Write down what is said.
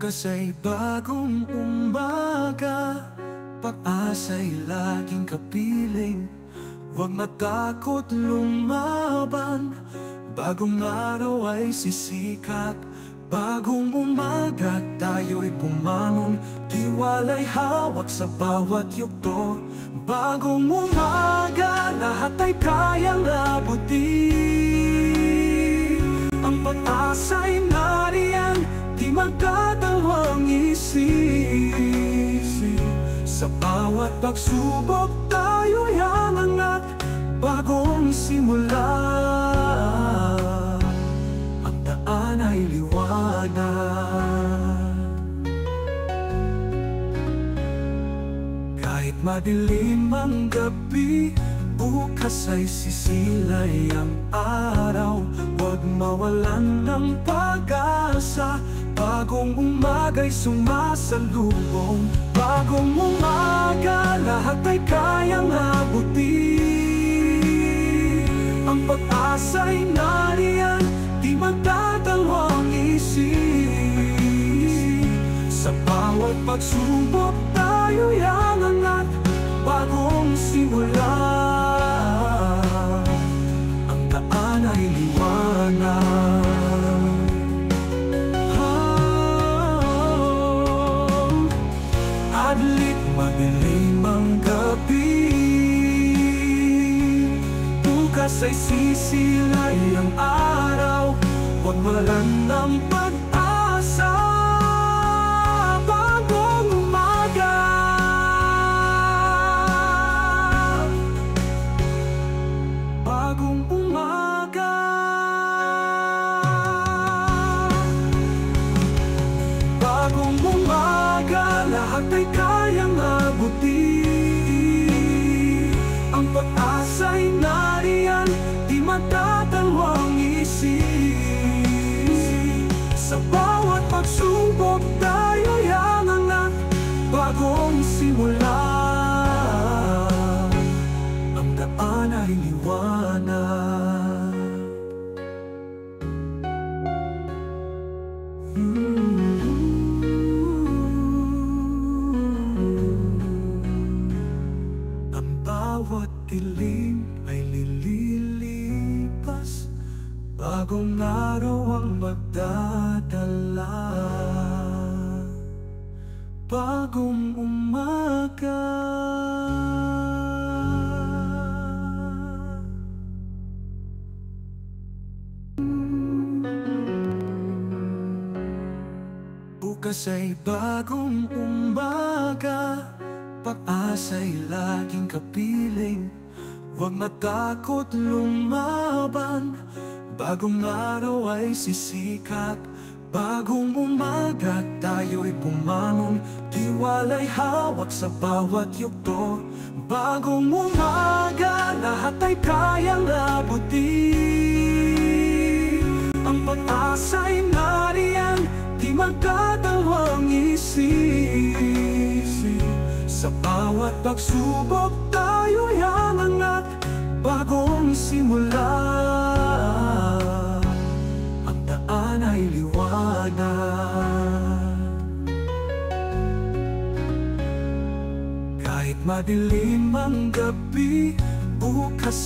Bukas ay bagong umaga, pag-asa'y laging kapiling. Huwag matakot lumaban, bagong araw ay sisikat. Bagong umaga, tayo'y bumangon, tiwala'y hawak sa bawat yugto. Bagong umaga, lahat ay kayang abutin. Ang pag-asa'y nariyan, di magdadalawang isip. Sa bawat pagsubok, tayo'y aangat, bagong simula. Ang daan ay liwanag. Kahit madilim ang gabi, bukas ay sisilay ang araw. Huwag mawalan ng pag-asa, bagong umaga'y sumasalubong. Bagong umaga, lahat ay kayang abutin. Ang pag-asa'y nariyan, di magdadalawang isip. Sa bawat pagsubok, tayo'y aangat, bagong simula. Ang daan ay liwanag. Adlit madilim ang gabi, bukas ay sisilay ang araw. Huwag mawalan ng pag-asa, bagong umaga. Bagong umaga. Bagong umaga, lahat ay kayang abutin. Ang pag-asa'y nariyan, di magdadalawang isip. Sa bawat pagsubok, tayo'y aangat, bagong simula. Ang daan ay liwanag. Ang bawat dilim ay lililipas, bagong araw ang magdadala. Bagong umaga. Bukas ay bagong umaga, pag-asa'y laging kapiling. Huwag matakot lumaban, bagong araw ay sisikat. Bagong umaga, tayo'y bumangon, tiwala'y hawak sa bawat yugto. Bagong umaga, lahat ay kayang abutin. Ang pag-asa'y nariyan, di magdadalawang isip. Sa bawat pagsubok, tayo'y aangat, bagong simula. Ang daan ay liwanag. Kahit madilim ang gabi, bukas